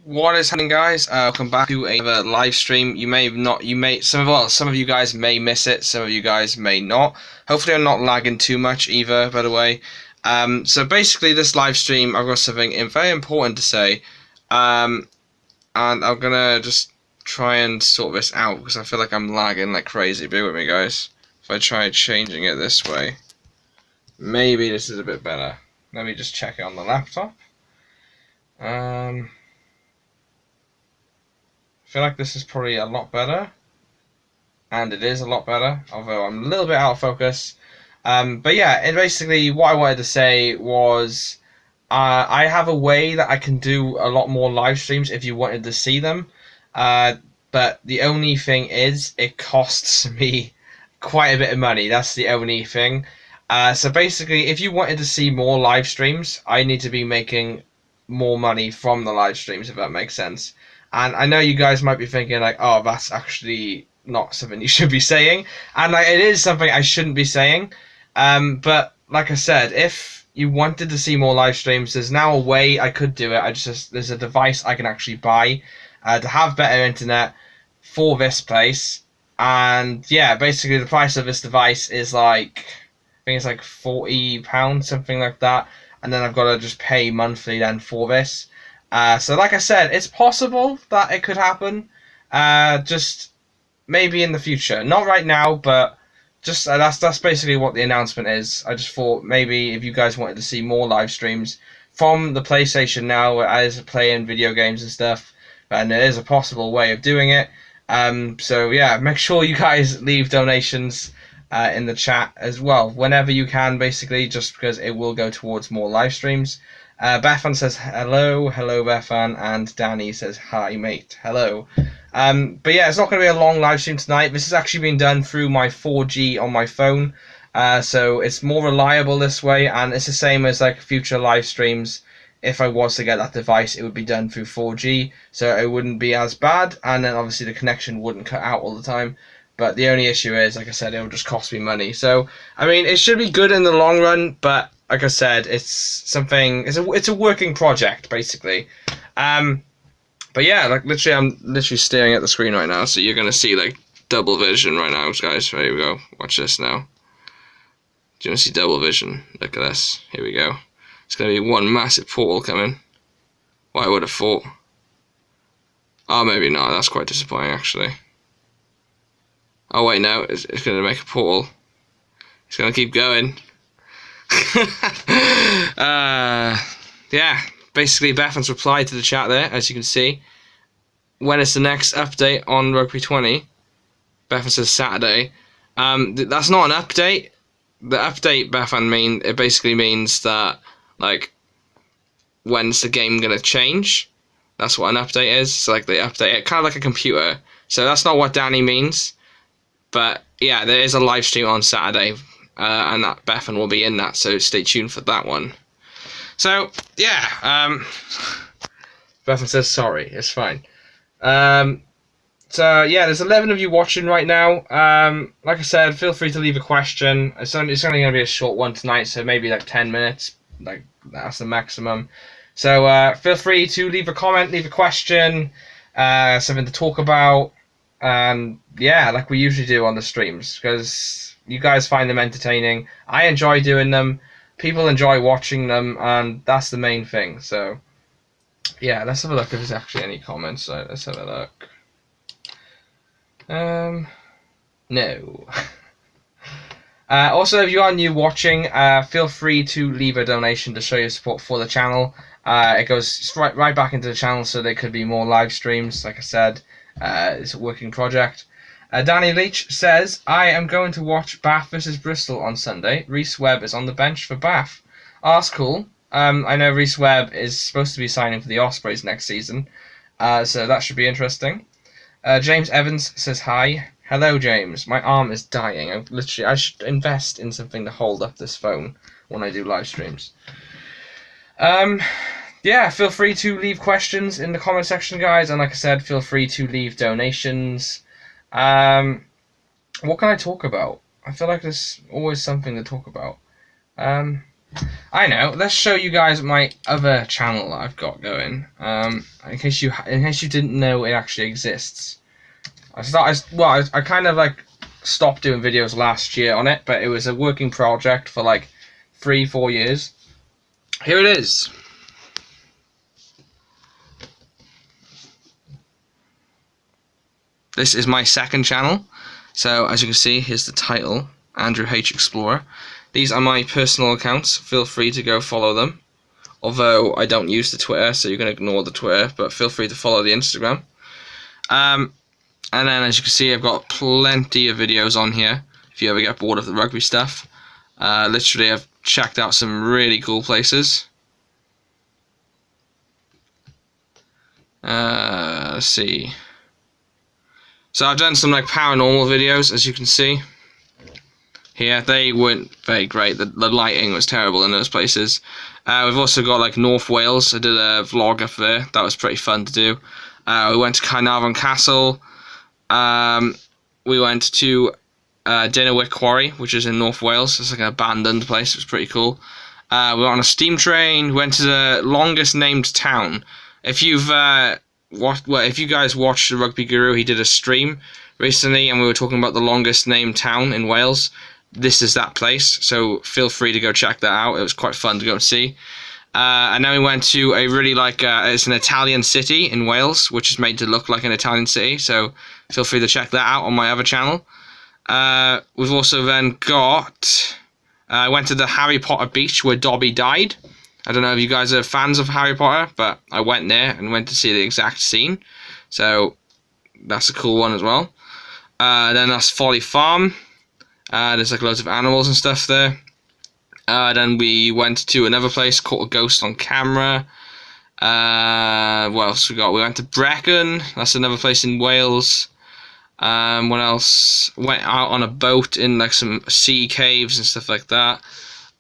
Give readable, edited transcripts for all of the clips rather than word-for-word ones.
What is happening, guys? Welcome back to another live stream. You may have not, some of you guys may miss it, some of you guys may not. Hopefully I'm not lagging too much either, by the way. So basically this live stream, I've got something very important to say. And I'm gonna just try and sort this out, because I feel like I'm lagging like crazy. Bear with me, guys. If I try changing it this way, maybe this is a bit better. Let me just check it on the laptop. I feel like this is probably a lot better, and it is a lot better, although I'm a little bit out of focus. But yeah, basically what I wanted to say was I have a way that I can do a lot more live streams if you wanted to see them, but the only thing is it costs me quite a bit of money. That's the only thing. So basically, if you wanted to see more live streams, I need to be making more money from the live streams, if that makes sense. And I know you guys might be thinking like, oh, that's actually not something you should be saying. And like, it is something I shouldn't be saying. But like I said, if you wanted to see more live streams, there's now a way I could do it. There's a device I can actually buy to have better internet for this place. And yeah, basically the price of this device is like, I think it's like £40, something like that. And then I've got to just pay monthly then for this. So like I said, it's possible that it could happen, just maybe in the future. Not right now, but just that's basically what the announcement is. I just thought maybe if you guys wanted to see more live streams from the PlayStation now, as playing video games and stuff, and there is a possible way of doing it. So yeah, make sure you guys leave donations in the chat as well, whenever you can, basically, just because it will go towards more live streams. Bethan says hello Bethan, and Danny says hi mate, hello. But yeah, it's not going to be a long live stream tonight. This is actually being done through my 4G on my phone, so it's more reliable this way, and it's the same as like future live streams. If I was to get that device, it would be done through 4G, so it wouldn't be as bad, and then obviously the connection wouldn't cut out all the time. But the only issue is, like I said, it will just cost me money. So I mean, it should be good in the long run, but like I said, it's a working project basically. But yeah, like literally, I'm literally staring at the screen right now, so you're gonna see like double vision right now, guys. Here we go. Watch this now. Do you want to see double vision? Look at this. Here we go. It's gonna be one massive portal coming. Well, I would have thought. Oh, maybe not. That's quite disappointing, actually. Oh wait, no. It's gonna make a portal. It's gonna keep going. Yeah, basically Bethan's replied to the chat there, as you can see. When is the next update on Rugby 20? Bethan says Saturday. That's not an update. The update, Bethan, it basically means that, like, when's the game gonna change? That's what an update is. So like, they update it, kind of like a computer. So that's not what Danny means. But yeah, there is a live stream on Saturday. And that Bethan will be in that, so stay tuned for that one. So yeah, Bethan says sorry, it's fine. So yeah, there's 11 of you watching right now. Like I said, feel free to leave a question. It's only going to be a short one tonight, so maybe like 10 minutes, like that's the maximum. So feel free to leave a comment, leave a question, something to talk about, and yeah, like we usually do on the streams, because you guys find them entertaining. I enjoy doing them. People enjoy watching them, and that's the main thing. So, yeah, let's have a look if there's actually any comments. So let's have a look. No. Also, if you are new watching, feel free to leave a donation to show your support for the channel. It goes right back into the channel, so there could be more live streams. Like I said, it's a working project. Danny Leach says, I am going to watch Bath versus Bristol on Sunday. Rhys Webb is on the bench for Bath. Oh, that's cool. I know Rhys Webb is supposed to be signing for the Ospreys next season, so that should be interesting. James Evans says hi. Hello, James. My arm is dying. I should invest in something to hold up this phone when I do live streams. Yeah, feel free to leave questions in the comment section, guys, and like I said, feel free to leave donations. What can I talk about? I feel like there's always something to talk about. I know. Let's show you guys my other channel that I've got going. In case you didn't know it actually exists. I kind of like stopped doing videos last year on it, but it was a working project for like 3-4 years. Here it is. This is my second channel. So as you can see, here's the title, Andrew H. Explorer. These are my personal accounts. Feel free to go follow them. Although I don't use the Twitter, so you can ignore the Twitter, but feel free to follow the Instagram. And then as you can see, I've got plenty of videos on here if you ever get bored of the rugby stuff. Literally, I've checked out some really cool places. Let's see. So I've done some like paranormal videos, as you can see. Here, they weren't very great. The lighting was terrible in those places. We've also got like North Wales. I did a vlog up there. That was pretty fun to do. We went to Carnarvon Castle. We went to Dinerwick Quarry, which is in North Wales. It's like an abandoned place. It was pretty cool. We went on a steam train. We went to the longest named town. If you've if you guys watched the Rugby Guru, he did a stream recently, and we were talking about the longest named town in Wales. This is that place, so feel free to go check that out. It was quite fun to go and see. And then we went to a really it's an Italian city in Wales, which is made to look like an Italian city, so feel free to check that out on my other channel. We've also then got, I went to the Harry Potter beach where Dobby died. I don't know if you guys are fans of Harry Potter, but I went there and went to see the exact scene. So that's a cool one as well. Then that's Folly Farm. There's like loads of animals and stuff there. Then we went to another place, caught a ghost on camera. What else we got? We went to Brecon. That's another place in Wales. What else? Went out on a boat in like some sea caves and stuff like that.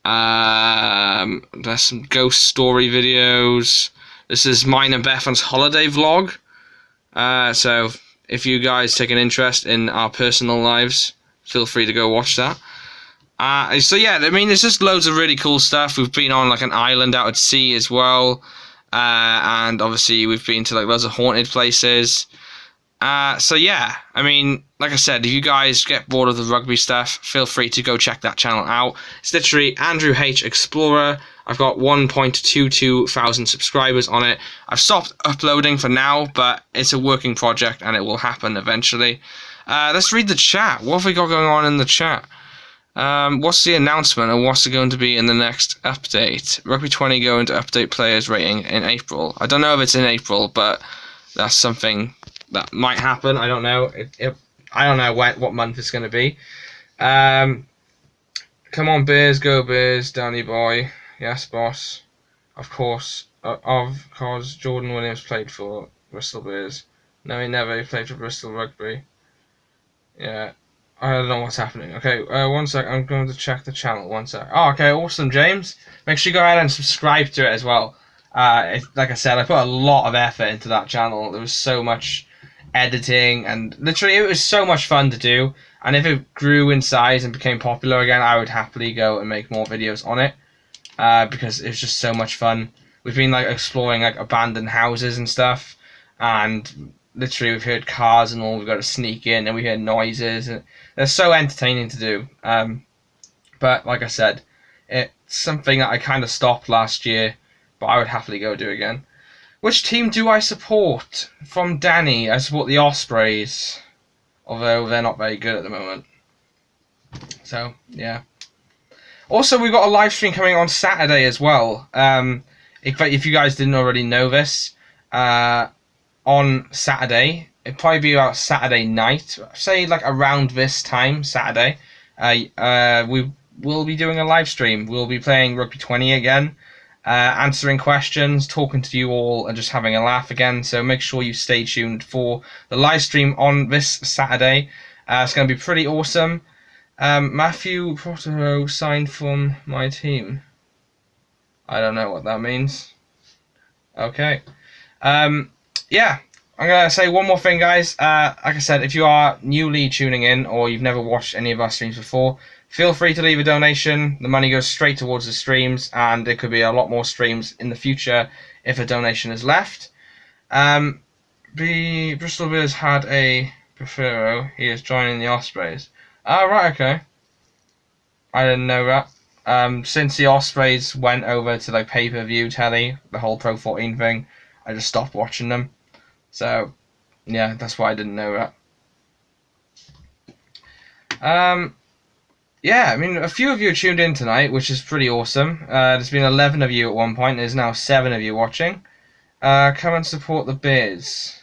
There's some ghost story videos. This is mine and Bethan's holiday vlog. So if you guys take an interest in our personal lives, feel free to go watch that. So yeah, I mean, there's just loads of really cool stuff. We've been on like an island out at sea as well. And obviously we've been to like loads of haunted places. So yeah, I mean, like I said, if you guys get bored of the rugby stuff, feel free to go check that channel out. It's literally Andrew H. Explorer. I've got 1.22 thousand subscribers on it. I've stopped uploading for now, but it's a working project and it will happen eventually. Let's read the chat. What have we got going on in the chat? What's the announcement and what's it going to be in the next update? Rugby 20 going to update players rating in April. I don't know if it's in April, but that's something that might happen. I don't know. I don't know what month it's going to be. Come on, Bears, go Bears, Danny boy. Yes, boss. Of course. Because Jordan Williams played for Bristol Bears. No, he never. He played for Bristol Rugby. Yeah. I don't know what's happening. Okay, one sec. I'm going to check the channel. One sec. Oh, okay. Awesome, James. Make sure you go ahead and subscribe to it as well. Like I said, I put a lot of effort into that channel. There was so much editing, and literally it was so much fun to do. And if it grew in size and became popular again, I would happily go and make more videos on it, because it was just so much fun. We've been like exploring like abandoned houses and stuff, and literally we've heard cars and all. We've got to sneak in, and we hear noises, and they're so entertaining to do. But like I said, it's something that I kind of stopped last year, but I would happily go do again. Which team do I support? From Danny, I support the Ospreys, although they're not very good at the moment. So, yeah. Also, we've got a live stream coming on Saturday as well. If you guys didn't already know this, on Saturday, it'd probably be about Saturday night, say like around this time, Saturday, we will be doing a live stream. We'll be playing Rugby 20 again. Answering questions, talking to you all, and just having a laugh again. So make sure you stay tuned for the live stream on this Saturday. It's going to be pretty awesome. Matthew Prottero signed from my team. I don't know what that means. Okay. Yeah, I'm going to say one more thing, guys. Like I said, if you are newly tuning in or you've never watched any of our streams before, feel free to leave a donation. The money goes straight towards the streams, and there could be a lot more streams in the future if a donation is left. Bristol Bears had a Profero. He is joining the Ospreys. Oh, right, okay. I didn't know that. Since the Ospreys went over to like pay-per-view telly, the whole Pro 14 thing, I just stopped watching them. So, yeah, that's why I didn't know that. Yeah, I mean, a few of you tuned in tonight, which is pretty awesome. There's been 11 of you at one point. There's now 7 of you watching. Come and support the Bears.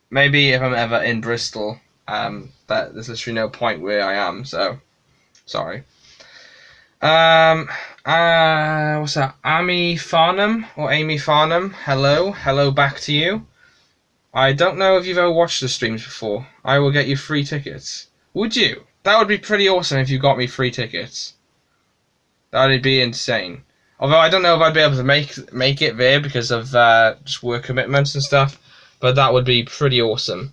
Maybe if I'm ever in Bristol. But there's literally no point where I am, so sorry. What's that? Amy Farnham or Amy Farnham? Hello back to you. I don't know if you've ever watched the streams before. I will get you free tickets. Would you? That would be pretty awesome if you got me free tickets. That would be insane. Although I don't know if I'd be able to make it there because of just work commitments and stuff. But that would be pretty awesome.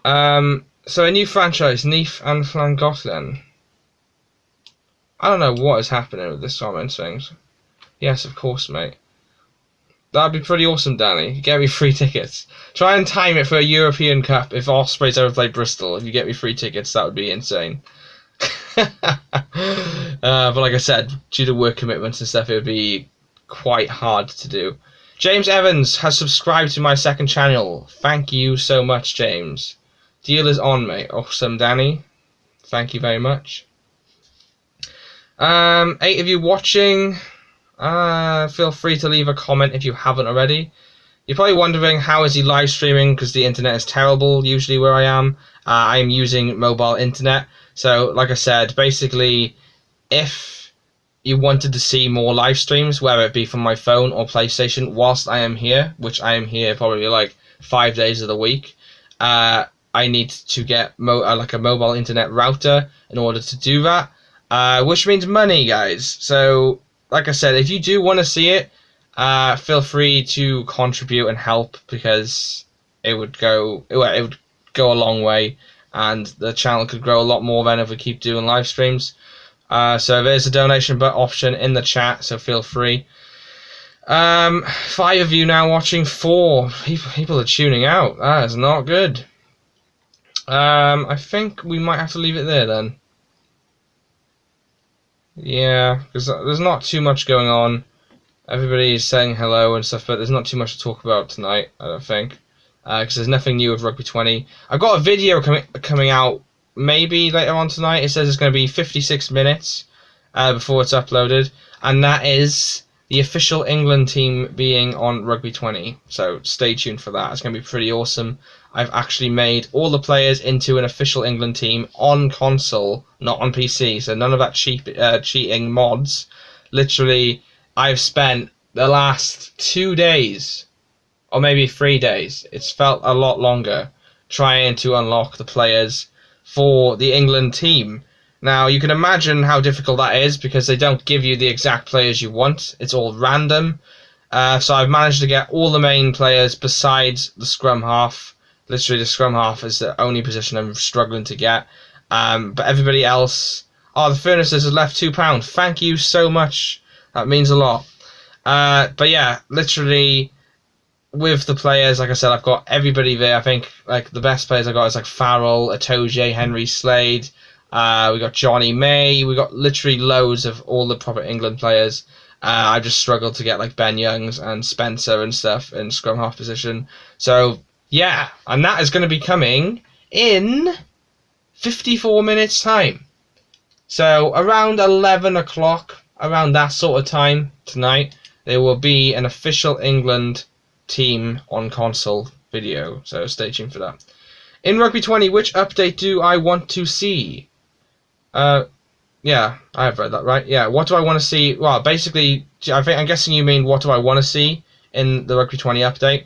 So a new franchise, Neef and Llangollen. I don't know what is happening with this comment things. Yes, of course, mate. That'd be pretty awesome, Danny. Get me free tickets. Try and time it for a European Cup if Ospreys ever play Bristol. If you get me free tickets, that would be insane. But like I said, due to work commitments and stuff, it would be quite hard to do. James Evans has subscribed to my second channel. Thank you so much, James. Deal is on, mate. Awesome, Danny. Thank you very much. 8 of you watching. Feel free to leave a comment if you haven't already. You're probably wondering how is he live streaming because the internet is terrible usually where I am. I am using mobile internet. So like I said, basically if you wanted to see more live streams, whether it be from my phone or PlayStation whilst I am here, which I am here probably like 5 days of the week, I need to get like a mobile internet router in order to do that, which means money, guys. So like I said, if you do want to see it, feel free to contribute and help because it would go a long way, and the channel could grow a lot more then if we keep doing live streams. So there's a donation option in the chat, so feel free. 5 of you now watching. 4 people are tuning out. That is not good. I think we might have to leave it there then. Yeah, because there's not too much going on. Everybody is saying hello and stuff, but there's not too much to talk about tonight, I don't think. Because there's nothing new with Rugby 20. I've got a video coming out maybe later on tonight. It says it's going to be 56 minutes before it's uploaded. And that is the official England team being on Rugby 20. So stay tuned for that. It's going to be pretty awesome. I've actually made all the players into an official England team on console, not on PC. So none of that cheating mods. Literally, I've spent the last 2 days, or maybe 3 days, it's felt a lot longer, trying to unlock the players for the England team. Now, you can imagine how difficult that is because they don't give you the exact players you want. It's all random. So I've managed to get all the main players besides the scrum half. Literally, the scrum half is the only position I'm struggling to get. But everybody else... Oh, the Furnaces has left £2. Thank you so much. That means a lot. But yeah, literally, with the players, like I said, I've got everybody there. I think like the best players I got is like Farrell, Atoje, Henry Slade. We got Johnny May. We got literally loads of all the proper England players. I just struggled to get like Ben Youngs and Spencer and stuff in scrum half position. So yeah, and that is going to be coming in 54 minutes time. So around 11 o'clock, around that sort of time tonight, there will be an official England team on console video. So stay tuned for that. In Rugby 20, which update do I want to see? Yeah, I have read that, right? Yeah, what do I want to see? Well, basically, I'm guessing you mean what do I want to see in the Rugby 20 update?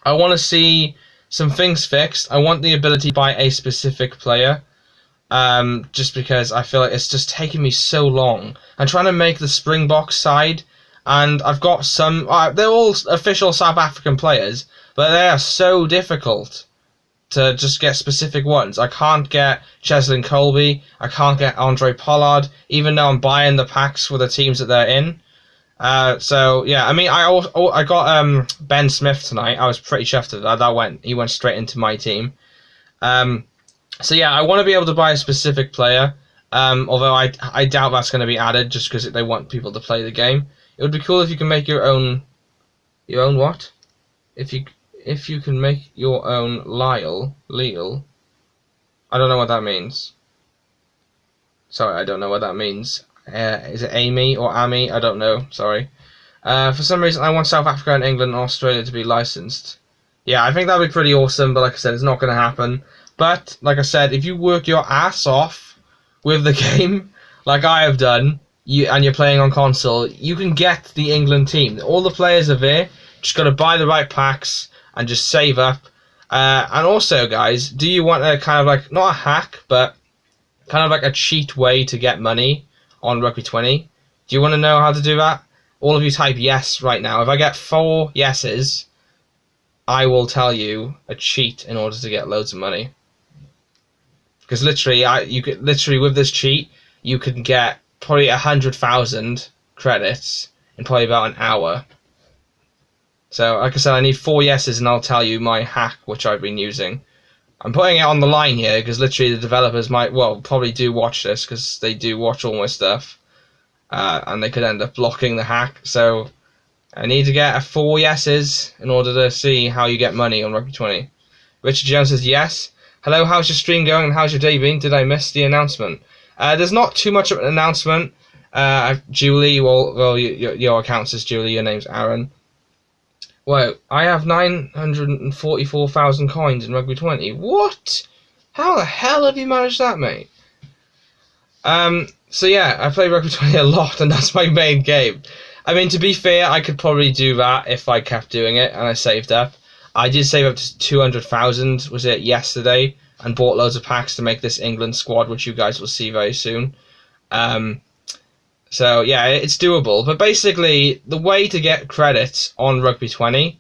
I want to see some things fixed. I want the ability to buy a specific player. Just because I feel like it's just taking me so long. I'm trying to make the Springboks side, and I've got some... they're all official South African players, but they are so difficult. to just get specific ones. I can't get Cheslin Colby. I can't get Andre Pollard, even though I'm buying the packs for the teams that they're in. So yeah, I mean, I got Ben Smith tonight. I was pretty chuffed at that. He went straight into my team. So yeah, I want to be able to buy a specific player. Although I doubt that's going to be added just because they want people to play the game. It would be cool if you can make your own what? If you can make your own Leal. I don't know what that means. Sorry, I don't know what that means. Is it Amy or Amy? I don't know. Sorry. For some reason, I want South Africa and England and Australia to be licensed. Yeah, I think that would be pretty awesome, but like I said, it's not going to happen. But, like I said, if you work your ass off with the game, like I have done, and you're playing on console, you can get the England team. All the players are there. Just got to buy the right packs and just save up. And also, guys, do you want a kind of like, not a hack, but kind of like a cheat way to get money on Rugby 20? Do you want to know how to do that? All of you type yes right now. If I get 4 yeses, I will tell you a cheat in order to get loads of money. Because literally, you could with this cheat, you could get probably 100,000 credits in probably about an hour. So, like I said, I need 4 yeses, and I'll tell you my hack, which I've been using. I'm putting it on the line here because literally the developers might, well, probably do watch this because they do watch all my stuff, and they could end up blocking the hack. So, I need to get 4 yeses in order to see how you get money on Rugby 20. Richard Jones says yes. Hello, how's your stream going and how's your day been? Did I miss the announcement? There's not too much of an announcement. Julie, well, your account says Julie, your name's Aaron. Whoa, I have 944,000 coins in Rugby 20. What? How the hell have you managed that, mate? So yeah, I play Rugby 20 a lot, and that's my main game. I mean, to be fair, I could probably do that if I kept doing it and I saved up. I did save up to 200,000, was it yesterday, and bought loads of packs to make this England squad, which you guys will see very soon. So yeah, it's doable. But basically, the way to get credits on Rugby 20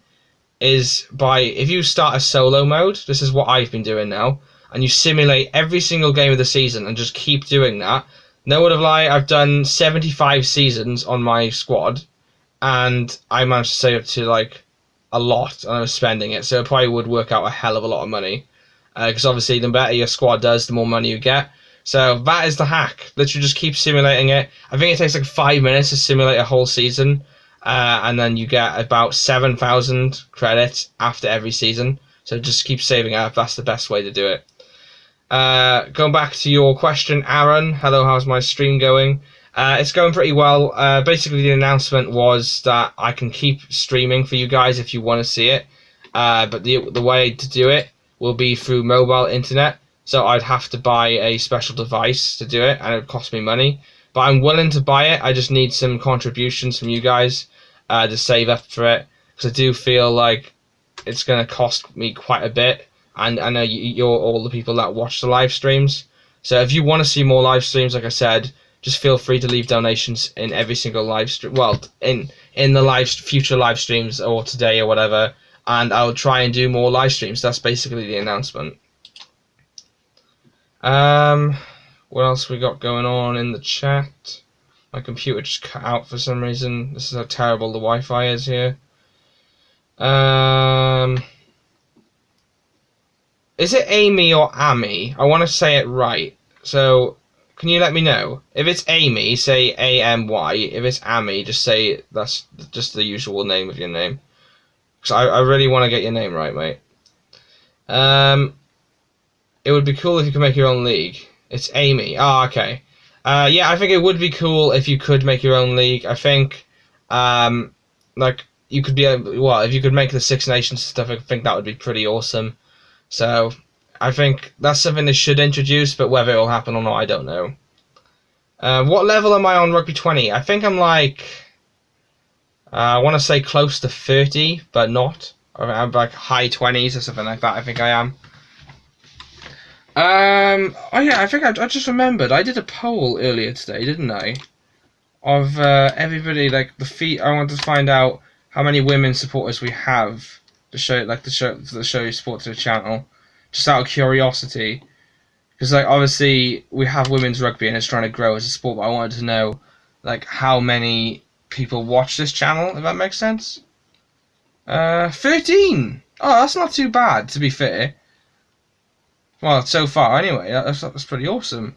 is by, if you start a solo mode, this is what I've been doing now, and you simulate every single game of the season and just keep doing that. No word of lie, I've done 75 seasons on my squad, and I managed to save up to like a lot, and I was spending it, so it probably would work out a hell of a lot of money. Because obviously, the better your squad does, the more money you get. So that is the hack. Literally just keep simulating it. I think it takes like 5 minutes to simulate a whole season. And then you get about 7,000 credits after every season. So just keep saving up. That's the best way to do it. Going back to your question, Aaron. Hello, how's my stream going? It's going pretty well. Basically, the announcement was that I can keep streaming for you guys if you want to see it. But the way to do it will be through mobile internet. So I'd have to buy a special device to do it, and it would cost me money. But I'm willing to buy it. I just need some contributions from you guys to save up for it, because I do feel like it's going to cost me quite a bit. And I know you're all the people that watch the live streams. So if you want to see more live streams, like I said, just feel free to leave donations in every single live stream. Well, in the future live streams or today or whatever. And I'll try and do more live streams. That's basically the announcement. What else we got going on in the chat? My computer just cut out for some reason. This is how terrible the Wi-Fi is here. Is it Amy or Amy? I want to say it right. So, can you let me know? If it's Amy, say A-M-Y. If it's Amy, just say that's just the usual name of your name. Because I really want to get your name right, mate. It would be cool if you could make your own league. It's Amy. Oh, okay. Yeah, I think it would be cool if you could make your own league. I think, like, you could be able, well, if you could make the Six Nations stuff, I think that would be pretty awesome. So, I think that's something they should introduce, but whether it will happen or not, I don't know. What level am I on Rugby 20? I think I'm like, I want to say close to 30, but not. I'm like high 20s or something like that, I think I am. Oh yeah, I think I just remembered. I did a poll earlier today, didn't I? Of everybody, like I wanted to find out how many women supporters we have to show, like the show you support to the channel. just out of curiosity. Because like obviously we have women's rugby and it's trying to grow as a sport, but I wanted to know like how many people watch this channel, if that makes sense. 13. Oh, that's not too bad, to be fair. Well, so far anyway. That's pretty awesome.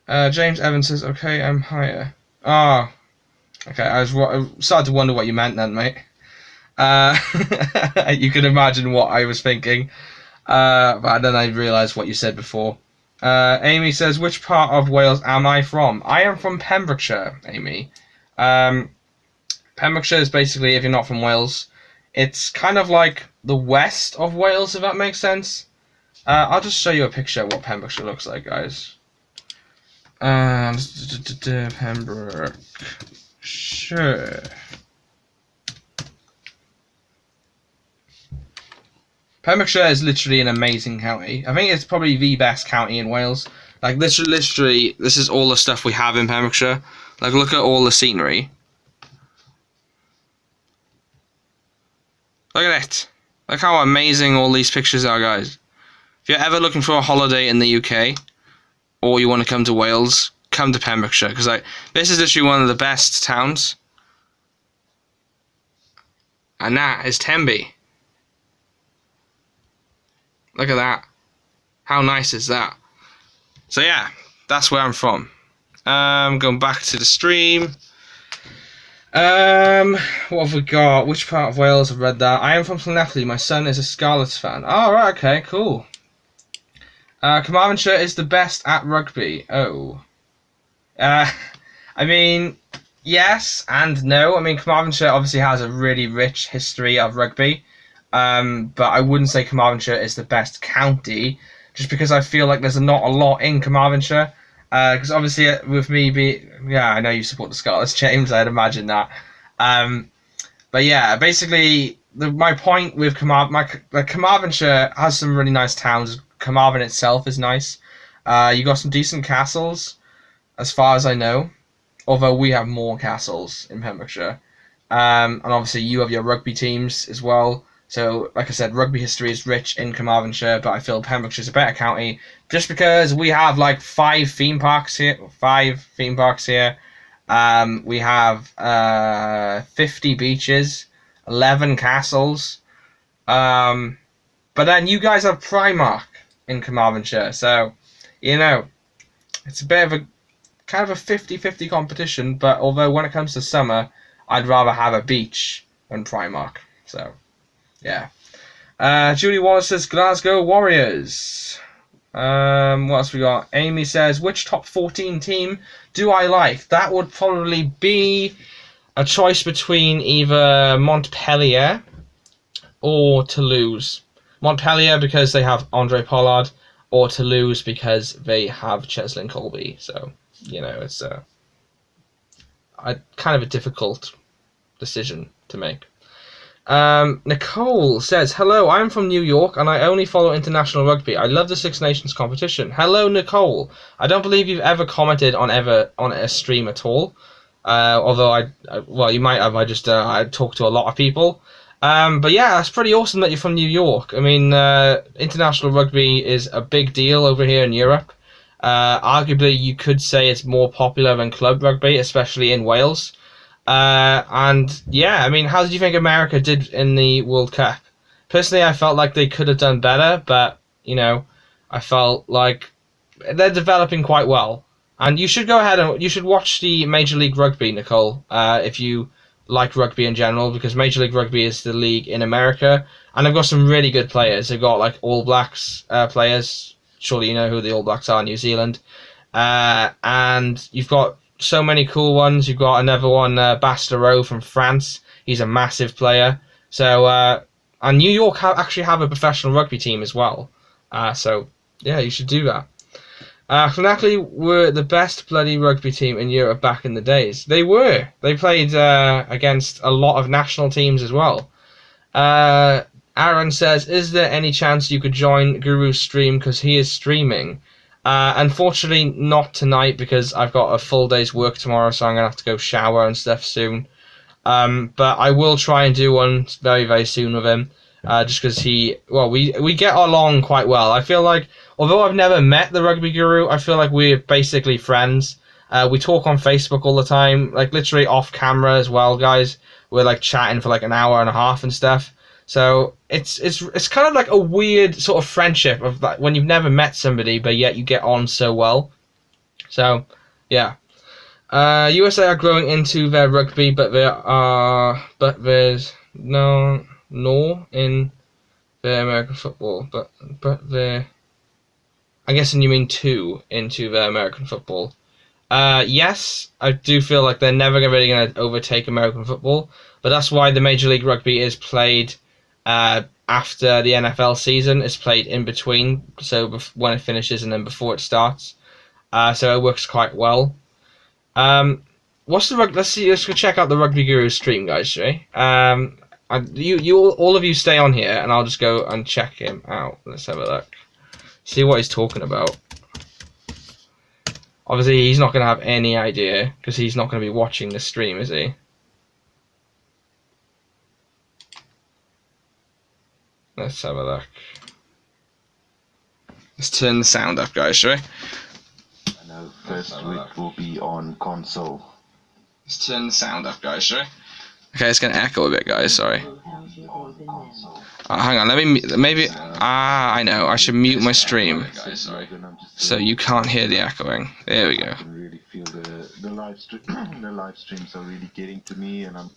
James Evans says, "Okay, I'm higher." Oh, okay. I started to wonder what you meant then, mate. You can imagine what I was thinking. But then I realised what you said before. Amy says, "Which part of Wales am I from?" I am from Pembrokeshire, Amy. Pembrokeshire is basically, if you're not from Wales, it's kind of like the west of Wales, if that makes sense. I'll just show you a picture of what Pembrokeshire looks like, guys. Pembrokeshire. Pembrokeshire is literally an amazing county. I think it's probably the best county in Wales. Like, literally, this is all the stuff we have in Pembrokeshire. Like, look at all the scenery. Look at it. Look how amazing all these pictures are, guys. If you're ever looking for a holiday in the UK, or you want to come to Wales, come to Pembrokeshire. Because like, this is literally one of the best towns. And that is Tenby. Look at that. How nice is that? So yeah, that's where I'm from. Going back to the stream. What have we got? Which part of Wales? I've read that. I am from Llanelli. My son is a Scarlets fan. Oh, right, okay, cool. Carmarthenshire is the best at rugby. Oh. I mean, yes and no. I mean, Carmarthenshire obviously has a really rich history of rugby. But I wouldn't say Carmarthenshire is the best county, just because I feel like there's not a lot in Carmarthenshire. Because obviously, with me yeah, I know you support the Scarlets, James. I'd imagine that. But yeah, basically, my point with Carmarthenshire has some really nice towns. Carmarthen itself is nice. You got some decent castles, as far as I know. Although we have more castles in Pembrokeshire, and obviously you have your rugby teams as well. So, like I said, rugby history is rich in Carmarthenshire, but I feel Pembrokeshire is a better county just because we have like 5 theme parks here. We have 50 beaches, 11 castles. But then you guys have Primark in Carmarthenshire, so you know it's a bit of a kind of a 50-50 competition. But although when it comes to summer, I'd rather have a beach than Primark. So. Yeah. Julie Wallace says Glasgow Warriors. What else we got? Amy says, which top 14 team do I like? That would probably be a choice between either Montpellier or Toulouse. Montpellier because they have Andre Pollard, or Toulouse because they have Cheslin Colby. So, you know, it's a kind of a difficult decision to make. Nicole says, hello, I'm from New York and I only follow international rugby. I love the Six Nations competition. Hello, Nicole. I don't believe you've ever commented on a stream at all. Although well, you might have. I talked to a lot of people. But yeah, it's pretty awesome that you're from New York. I mean, international rugby is a big deal over here in Europe. Arguably, you could say it's more popular than club rugby, especially in Wales. And yeah, I mean, how did you think America did in the World Cup? Personally, I felt like they could have done better, but you know, I felt like they're developing quite well. And you should go ahead and you should watch the Major League Rugby, Nicole, if you like rugby in general, because Major League Rugby is the league in America, and they've got some really good players. They've got like All Blacks players. Surely you know who the All Blacks are, New Zealand, and you've got so many cool ones. You've got another one, Bastereau from France. He's a massive player. So, and New York actually have a professional rugby team as well. So, yeah, you should do that. Llanelli were the best bloody rugby team in Europe back in the days. They were. They played against a lot of national teams as well. Aaron says, is there any chance you could join Guru's stream because he is streaming? Unfortunately, not tonight because I've got a full day's work tomorrow, so I'm going to have to go shower and stuff soon. But I will try and do one very, very soon with him. Just because we get along quite well. I feel like, although I've never met the Rugby Guru, I feel like we're basically friends. We talk on Facebook all the time, like literally off camera as well, guys. We're like chatting for like an hour and a half and stuff. So it's kind of like a weird sort of friendship of like when you've never met somebody, but yet you get on so well. So yeah. USA are growing into their rugby, but there's no in the American football. But I'm guessing you mean two into the American football. Yes, I do feel like they're never really going to overtake American football, but that's why the Major League Rugby is played after the NFL season. It's played in between, so when it finishes and then before it starts. So it works quite well. What's the Let's see. Let's go check out the Rugby Guru stream, guys. Shall we? All of you stay on here, and I'll just go and check him out. Let's have a look. See what he's talking about. Obviously, he's not going to have any idea because he's not going to be watching the stream, is he? Let's have a look. Let's turn the sound up, guys. Shall we? I know first week will be on console. Let's turn the sound up, guys, shall we? Okay, it's going to echo a bit, guys, sorry. Hang on, I know, I should mute my stream. So you can't hear the echoing. There we go. I can really feel the live stream, the live streams are really getting to me, and I'm...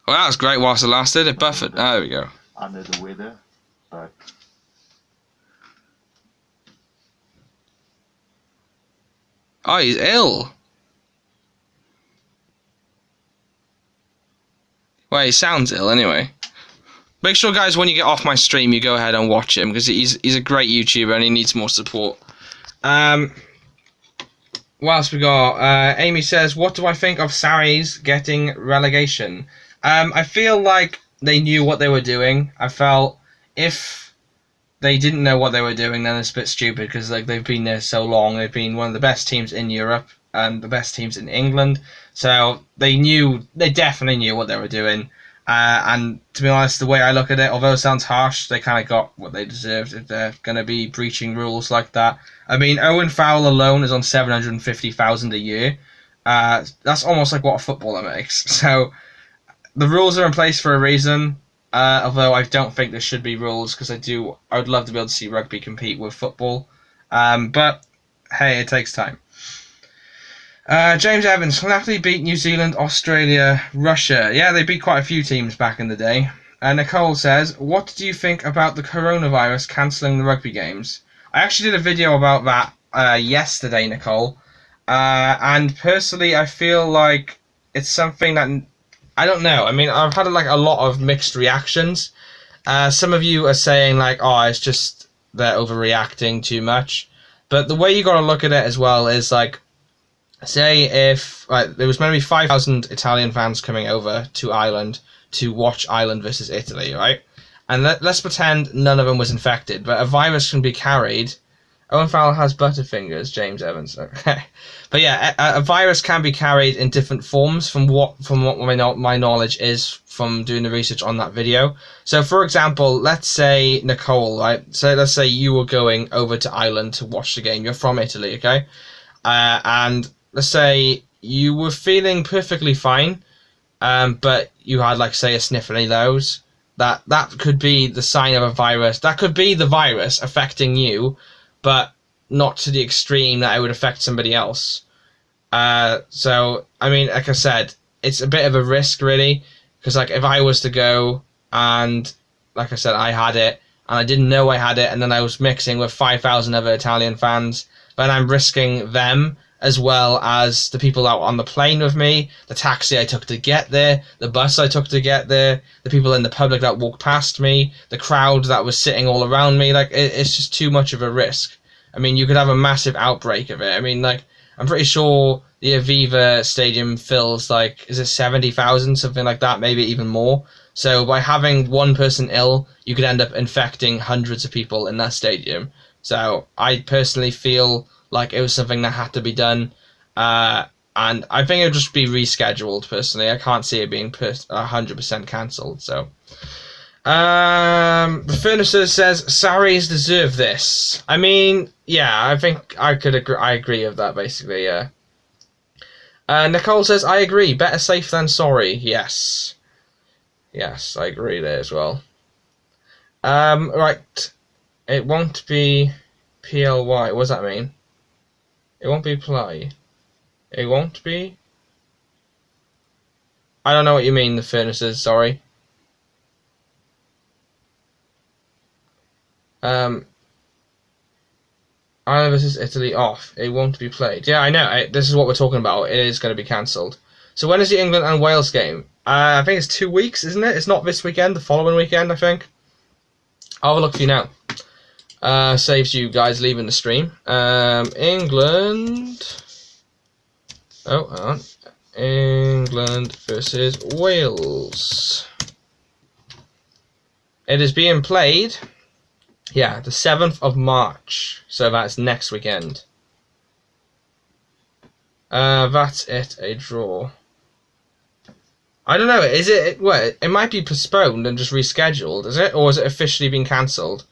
Well, that was great whilst it lasted. It buffered. Oh, there we go. Under the weather, but... Oh, he's ill. Well, he sounds ill anyway. Make sure, guys, when you get off my stream, you go ahead and watch him because he's a great YouTuber and he needs more support. What else we got? Amy says, "What do I think of Sarries getting relegation?" I feel like they knew what they were doing. I felt if they didn't know what they were doing, then it's a bit stupid because like they've been there so long. They've been one of the best teams in Europe and the best teams in England. So they definitely knew what they were doing. And to be honest, the way I look at it, although it sounds harsh, they kind of got what they deserved if they're going to be breaching rules like that. I mean, Owen Farrell alone is on 750,000 a year. That's almost like what a footballer makes. So the rules are in place for a reason. Although I don't think there should be rules because I would love to be able to see rugby compete with football. But hey, it takes time. James Evans, Lately beat New Zealand, Australia, Russia. Yeah, they beat quite a few teams back in the day. Nicole says, "What do you think about the coronavirus cancelling the rugby games?" I actually did a video about that yesterday, Nicole. And personally, I feel like it's something that... I don't know. I mean, I've had like a lot of mixed reactions. Some of you are saying like, "Oh, it's just they're overreacting too much." But the way you got to look at it as well is like, say if there was maybe 5,000 Italian fans coming over to Ireland to watch Ireland versus Italy, right? And let's pretend none of them was infected, but a virus can be carried. Owen Farrell has butterfingers, James Evans. Okay, but yeah, a virus can be carried in different forms from what my knowledge is from doing the research on that video. So, for example, let's say Nicole, right? So let's say you were going over to Ireland to watch the game. You're from Italy, okay? And let's say you were feeling perfectly fine, but you had like say a sniffly nose. That could be the sign of a virus. That could be the virus affecting you, but not to the extreme that it would affect somebody else. So, I mean, like I said, it's a bit of a risk, really, because like if I was to go and, like I said, I had it, and I didn't know I had it, and then I was mixing with 5,000 other Italian fans, then I'm risking them as well as the people out on the plane with me, the taxi I took to get there, the bus I took to get there, the people in the public that walked past me, the crowd that was sitting all around me. Like, it's just too much of a risk. I mean, you could have a massive outbreak of it. I mean, like, I'm pretty sure the Aviva Stadium fills, like, is it 70,000, something like that, maybe even more. So by having one person ill, you could end up infecting hundreds of people in that stadium. So I personally feel like it was something that had to be done. I and I think it'll just be rescheduled. Personally, I can't see it being 100% cancelled. So, the Furnacer says Saris deserve this. I mean, yeah, I think I could agree. I agree with that basically. Yeah. Nicole says I agree. Better safe than sorry. Yes. Yes, I agree there as well. Right. It won't be PLY. What does that mean? It won't be play. It won't be. I don't know what you mean, the Furnaces, sorry. Ireland versus Italy off. It won't be played. Yeah, I know. This is what we're talking about. It is going to be cancelled. So when is the England and Wales game? I think it's 2 weeks, isn't it? It's not this weekend, the following weekend, I think. I'll have a look for you now. Saves you guys leaving the stream. England. Oh, hang on. England versus Wales. It is being played, yeah, the 7th of March. So that's next weekend. That's it, a draw. I don't know, is it, well, it might be postponed and just rescheduled, is it? Or is it officially been cancelled?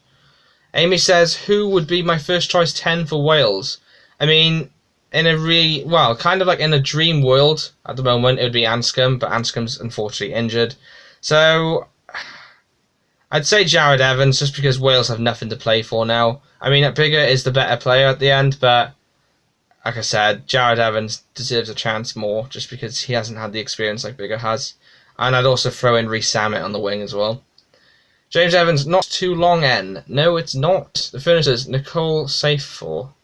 Amy says, who would be my first choice 10 for Wales? I mean, in a well, kind of like in a dream world at the moment, it would be Anscombe, but Anscombe's unfortunately injured. So, I'd say Jared Evans, just because Wales have nothing to play for now. I mean, Bigger is the better player at the end, but like I said, Jared Evans deserves a chance more, just because he hasn't had the experience like Bigger has. And I'd also throw in Reece Samet on the wing as well. James Evans, not too long, N. No, it's not. The Furnacers, Nicole safe for.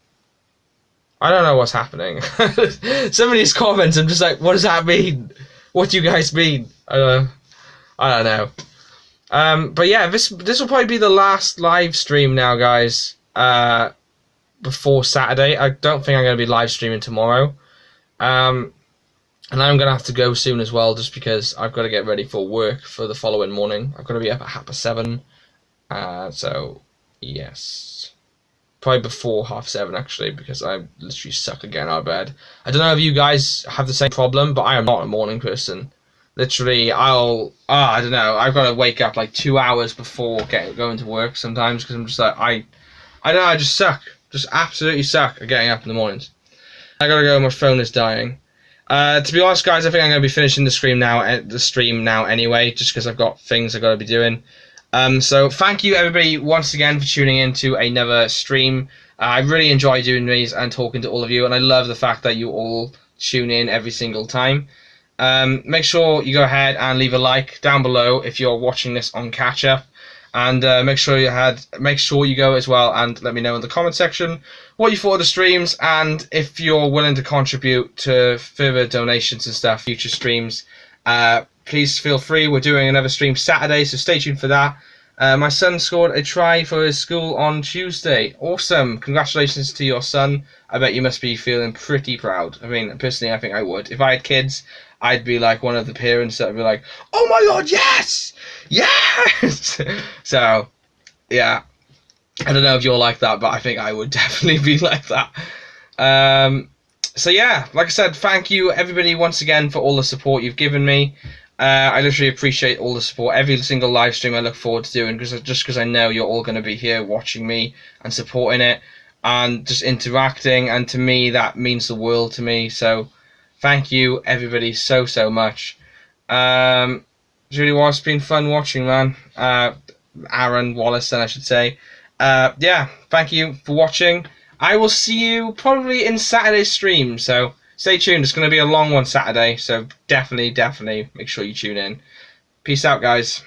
I don't know what's happening. Some of these comments, I'm just like, what does that mean? What do you guys mean? I don't know. But yeah, this will probably be the last live stream now, guys. Before Saturday. I don't think I'm going to be live streaming tomorrow. And I'm going to have to go soon as well, just because I've got to get ready for work for the following morning. I've got to be up at 7:30. So, yes. Probably before 7:30, actually, because I literally suck at getting out of bed. I don't know if you guys have the same problem, but I am not a morning person. Literally, I don't know, I've got to wake up like 2 hours before going to work sometimes, because I'm just like, I don't know, I just suck. Just absolutely suck at getting up in the mornings. I gotta go, my phone is dying. To be honest, guys, I think I'm going to be finishing the stream now anyway, just because I've got things I've got to be doing. So thank you, everybody, once again for tuning in to another stream. I really enjoy doing these and talking to all of you, and I love the fact that you all tune in every single time. Make sure you go ahead and leave a like down below if you're watching this on catch up, and make sure you go as well and let me know in the comment section what you thought of the streams, and if you're willing to contribute to further donations and stuff, future streams. Please feel free. We're doing another stream Saturday, so stay tuned for that. My son scored a try for his school on Tuesday. Awesome. Congratulations to your son. I bet you must be feeling pretty proud. I mean, personally, I think I would. If I had kids, I'd be like one of the parents that would be like, oh my god, yes! Yes! So, yeah. I don't know if you're like that, but I think I would definitely be like that. So yeah, like I said, thank you everybody once again for all the support you've given me. I literally appreciate all the support. Every single live stream I look forward to doing, because I know you're all going to be here watching me and supporting it and just interacting, and to me that means the world to me. So thank you everybody so much. It really was been fun watching, man. Aaron Wallace, then I should say. Yeah, thank you for watching. I will see you probably in Saturday's stream, so stay tuned. It's going to be a long one Saturday, so definitely make sure you tune in. Peace out, guys.